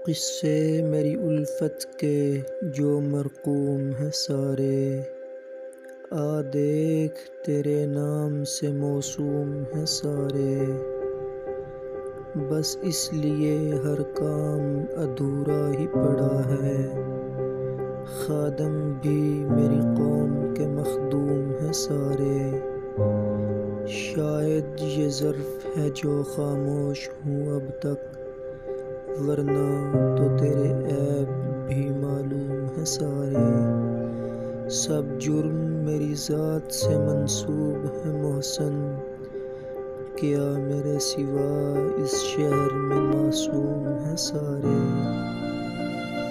قصے میری الفت کے جو مرقوم ہیں سارے، آ دیکھ تیرے نام سے موسوم ہیں سارے۔ بس اس لیے ہر کام ادھورا ہی پڑا ہے، خادم بھی میری قوم کے مخدوم ہیں سارے۔ شاید یہ ظرف ہے جو خاموش ہوں اب تک، ورنہ تو تیرے عیب بھی معلوم ہیں سارے۔ سب جرم میری ذات سے منسوب ہے محسن، کیا میرے سوا اس شہر میں معصوم ہیں سارے۔